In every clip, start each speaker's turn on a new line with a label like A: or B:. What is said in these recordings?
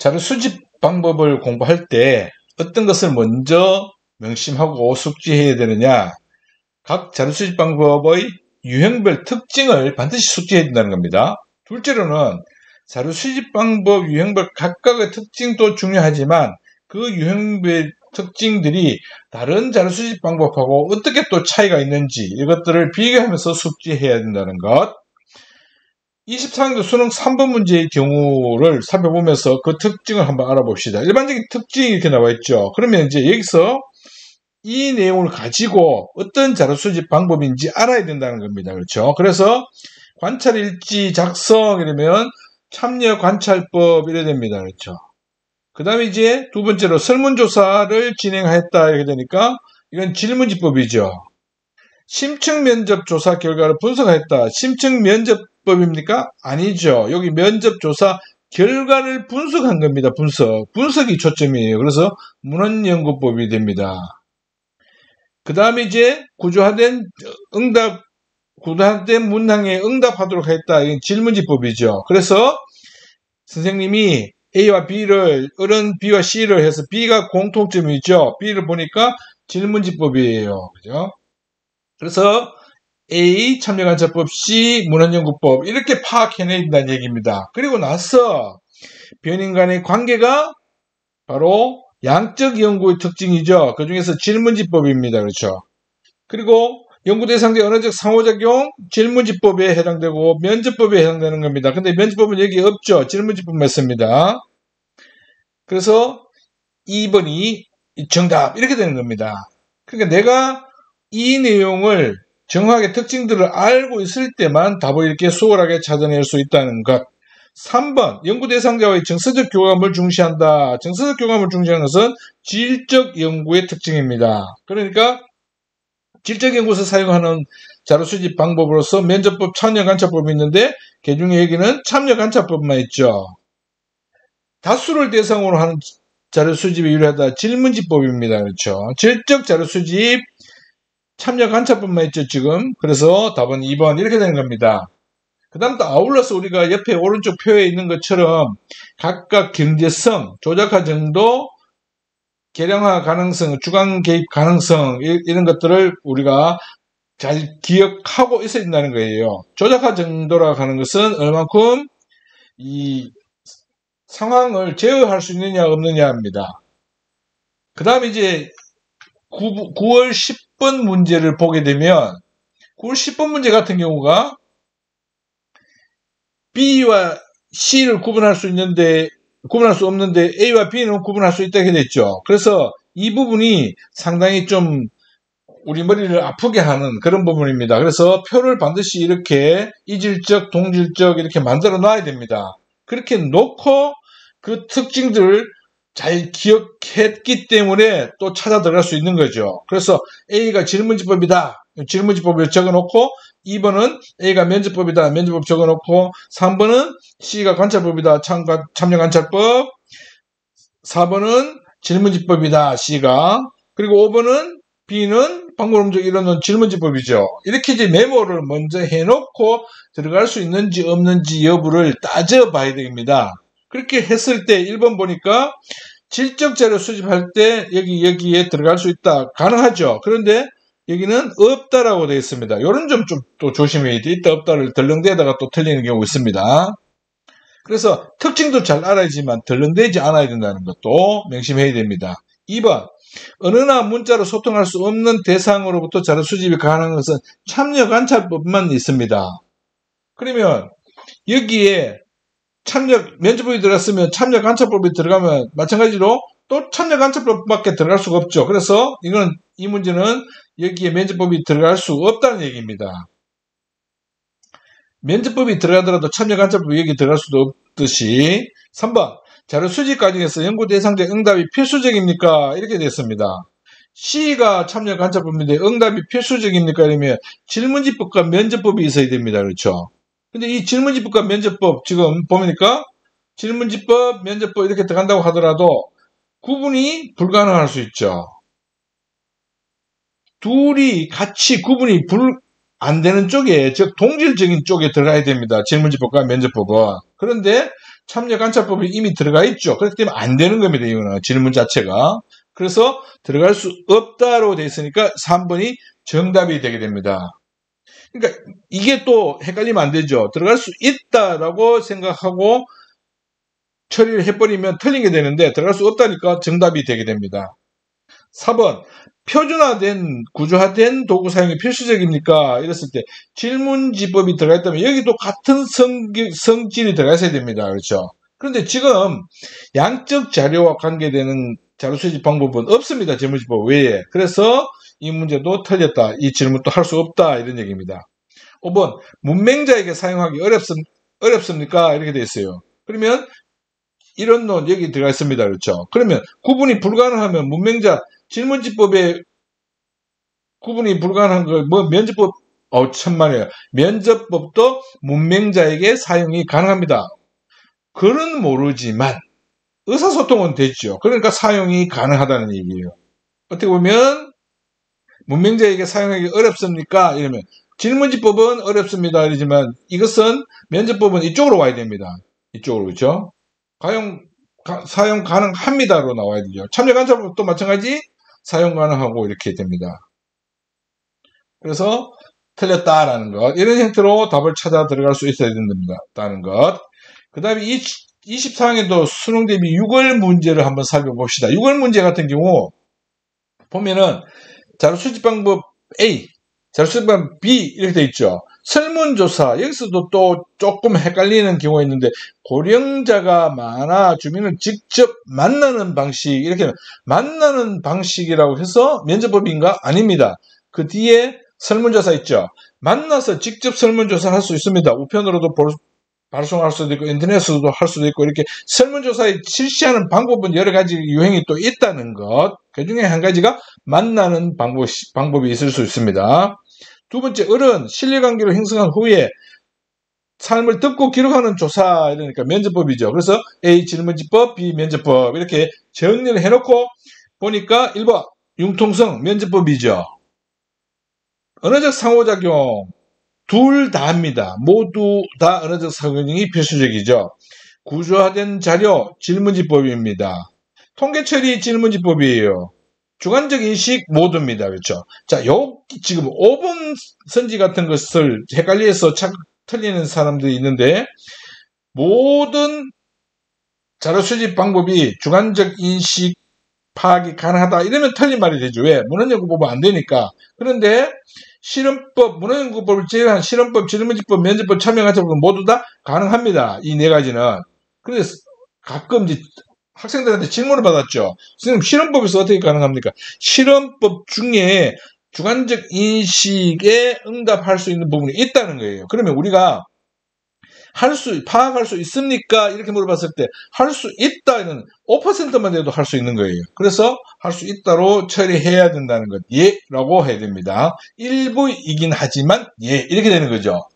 A: 자료 수집 방법을 공부할 때 어떤 것을 먼저 명심하고 숙지해야 되느냐? 각 자료 수집 방법의 유형별 특징을 반드시 숙지해야 된다는 겁니다. 둘째로는 자료 수집 방법 유형별 각각의 특징도 중요하지만 그 유형별 특징들이 다른 자료 수집 방법하고 어떻게 또 차이가 있는지 이것들을 비교하면서 숙지해야 된다는 것. 24학년도 수능 3번 문제의 경우를 살펴보면서 그 특징을 한번 알아봅시다. 일반적인 특징이 이렇게 나와 있죠. 그러면 이제 여기서 이 내용을 가지고 어떤 자료 수집 방법인지 알아야 된다는 겁니다. 그렇죠? 그래서 관찰일지 작성 이러면 참여 관찰법 이래 됩니다. 그렇죠? 그 다음에 이제 두 번째로 설문조사를 진행했다 이렇게 되니까 이건 질문지법이죠. 심층 면접 조사 결과를 분석했다. 심층 면접법입니까? 아니죠. 여기 면접 조사 결과를 분석한 겁니다. 분석이 초점이에요. 그래서 문헌연구법이 됩니다. 그 다음에 이제 구조화된 문항에 응답하도록 했다. 이건 질문지법이죠. 그래서 선생님이 A와 B를, 어른 B와 C를 해서 B가 공통점이죠. B를 보니까 질문지법이에요. 그죠? 그래서 A 참여관찰법, C 문헌연구법 이렇게 파악해내야 된다는 얘기입니다. 그리고 나서 변인 간의 관계가 바로 양적 연구의 특징이죠. 그 중에서 질문지법입니다. 그렇죠? 그리고 연구 대상자의 언어적 상호작용 질문지법에 해당되고 면접법에 해당되는 겁니다. 근데 면접법은 여기 없죠. 질문지법만 씁니다. 그래서 2번이 정답 이렇게 되는 겁니다. 그러니까 내가 이 내용을 정확하게 특징들을 알고 있을 때만 답을 이렇게 수월하게 찾아낼 수 있다는 것. 3번 연구 대상자와의 정서적 교감을 중시한다. 정서적 교감을 중시하는 것은 질적 연구의 특징입니다. 그러니까 질적 연구에서 사용하는 자료 수집 방법으로서 면접법, 참여관찰법이 있는데 그 중에 여기는 참여관찰법만 있죠. 다수를 대상으로 하는 자료 수집이 유리하다. 질문지법입니다. 그렇죠. 질적 자료 수집, 참여관찰법만 있죠. 지금. 그래서 답은 2번 이렇게 되는 겁니다. 그 다음 또 아울러서 우리가 옆에 오른쪽 표에 있는 것처럼 각각 경제성, 조작화 정도, 개량화 가능성, 주관 개입 가능성 이런 것들을 우리가 잘 기억하고 있어야 된다는 거예요. 조작화 정도라고 하는 것은 얼만큼 이 상황을 제어할 수 있느냐 없느냐입니다. 그 다음에 이제 9월 10번 문제를 보게 되면 9월 10번 문제 같은 경우가 B와 C를 구분할 수 없는데 A와 B는 구분할 수 있다고 됐죠. 그래서 이 부분이 상당히 좀 우리 머리를 아프게 하는 그런 부분입니다. 그래서 표를 반드시 이렇게 이질적, 동질적 이렇게 만들어 놔야 됩니다. 그렇게 놓고 그 특징들을 잘 기억했기 때문에 또 찾아 들어갈 수 있는 거죠. 그래서 A가 질문지법이다. 질문지법을 적어놓고 2번은 A가 면접법이다. 면접법 적어놓고 3번은 C가 관찰법이다. 참여관찰법 4번은 질문지법이다. C가 그리고 5번은 B는 방법론적 이론은 질문지법이죠. 이렇게 이제 메모를 먼저 해놓고 들어갈 수 있는지 없는지 여부를 따져봐야 됩니다. 그렇게 했을 때 1번 보니까 질적 자료 수집할 때 여기에 들어갈 수 있다. 가능하죠. 그런데 여기는 없다라고 되어 있습니다. 이런 점 좀 또 조심해야 돼. 있다 없다를 덜렁대다가 또 틀리는 경우 있습니다. 그래서 특징도 잘 알아야지만 덜렁대지 않아야 된다는 것도 명심해야 됩니다. 2번 어느나 문자로 소통할 수 없는 대상으로부터 자료 수집이 가능한 것은 참여관찰법만 있습니다. 그러면 여기에 면접법이 들어갔으면 참여관찰법이 들어가면 마찬가지로 또 참여관찰법밖에 들어갈 수가 없죠. 그래서 이 문제는 여기에 면접법이 들어갈 수 없다는 얘기입니다. 면접법이 들어가더라도 참여관찰법이 여기 들어갈 수도 없듯이 3번 자료 수집 과정에서 연구 대상자 응답이 필수적입니까? 이렇게 됐습니다. C가 참여관찰법인데 응답이 필수적입니까? 이러면 질문지법과 면접법이 있어야 됩니다. 그렇죠? 근데 이 질문지법과 면접법 지금 보니까 질문지법, 면접법 이렇게 들어간다고 하더라도 구분이 불가능할 수 있죠. 둘이 같이 구분이 안 되는 쪽에, 즉 동질적인 쪽에 들어가야 됩니다. 질문지법과 면접법은. 그런데 참여 관찰법이 이미 들어가 있죠. 그렇기 때문에 안 되는 겁니다. 이거는 질문 자체가. 그래서 들어갈 수 없다로 돼 있으니까 3번이 정답이 되게 됩니다. 그러니까 이게 또 헷갈리면 안 되죠. 들어갈 수 있다라고 생각하고 처리를 해버리면 틀린 게 되는데 들어갈 수 없다니까 정답이 되게 됩니다. 4번 표준화된 구조화된 도구 사용이 필수적입니까? 이랬을 때 질문지법이 들어가 있다면 여기도 같은 성질이 들어가 있어야 됩니다. 그렇죠? 그런데 지금 양적 자료와 관계되는 자료 수집 방법은 없습니다. 질문지법 외에. 그래서 이 문제도 틀렸다. 이 질문도 할 수 없다. 이런 얘기입니다. 5번 문맹자에게 사용하기 어렵습니까? 이렇게 돼 있어요. 그러면 이런 논 여기 들어가 있습니다. 그렇죠? 그러면 구분이 불가능하면 문맹자 질문지법에 구분이 불가능한 걸 면접법 천만에요. 면접법도 문맹자에게 사용이 가능합니다. 그는 모르지만 의사소통은 되죠. 그러니까 사용이 가능하다는 얘기예요. 어떻게 보면 문맹자에게 사용하기 어렵습니까? 이러면 질문지법은 어렵습니다. 이러지만 이것은 면접법은 이쪽으로 와야 됩니다. 이쪽으로 그렇죠? 사용 가능합니다로 나와야 되죠. 참여관찰법도 마찬가지 사용 가능하고 이렇게 됩니다. 그래서 틀렸다라는 것. 이런 형태로 답을 찾아 들어갈 수 있어야 된다는 것. 그 다음에 24항에도 수능 대비 6월 문제를 한번 살펴봅시다. 6월 문제 같은 경우 보면은 자료 수집 방법 A, 자료 수집 방법 B 이렇게 돼 있죠. 설문조사 여기서도 또 조금 헷갈리는 경우가 있는데 고령자가 많아 주민을 직접 만나는 방식 이렇게 만나는 방식이라고 해서 면접법인가? 아닙니다. 그 뒤에 설문조사 있죠. 만나서 직접 설문조사 할 수 있습니다. 우편으로도 발송할 수도 있고 인터넷으로도 할 수도 있고 이렇게 설문조사에 실시하는 방법은 여러 가지 유형이 또 있다는 것. 그 중에 한 가지가 만나는 방법이 있을 수 있습니다. 두 번째, 어른 신뢰관계를 형성한 후에 삶을 듣고 기록하는 조사 이러니까 면접법이죠. 그래서 A 질문지법, B 면접법 이렇게 정리를 해놓고 보니까 1번 융통성 면접법이죠. 언어적 상호작용 둘 다 합니다. 모두 다 언어적 상호작용이 필수적이죠. 구조화된 자료 질문지법입니다. 통계처리 질문지법이에요. 주관적 인식 모두입니다. 그렇죠? 자, 지금 5번 선지 같은 것을 헷갈려서 틀리는 사람들이 있는데 모든 자료 수집 방법이 주관적 인식 파악이 가능하다 이러면 틀린 말이 되죠. 왜? 문헌연구법은 안 되니까. 그런데 실험법, 문헌연구법을 제외한 실험법, 질문지법, 면접법, 참여관찰법은 모두 다 가능합니다. 이 네 가지는. 그래서 가끔 이제 학생들한테 질문을 받았죠. 선생님, 실험법에서 어떻게 가능합니까? 실험법 중에 주관적 인식에 응답할 수 있는 부분이 있다는 거예요. 그러면 우리가 파악할 수 있습니까? 이렇게 물어봤을 때 할 수 있다는 5%만 돼도 할 수 있는 거예요. 그래서 할 수 있다로 처리해야 된다는 것. 예, 라고 해야 됩니다. 일부이긴 하지만 예, 이렇게 되는 거죠.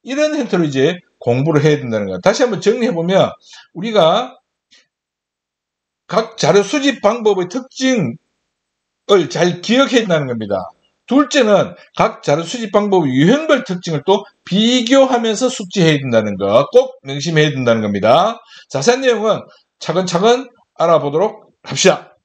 A: 이런 형태로 이제 공부를 해야 된다는 것. 다시 한번 정리해보면 우리가 각 자료 수집 방법의 특징을 잘 기억해야 된다는 겁니다. 둘째는 각 자료 수집 방법의 유형별 특징을 또 비교하면서 숙지해야 된다는 것 꼭 명심해야 된다는 겁니다. 자세한 내용은 차근차근 알아보도록 합시다.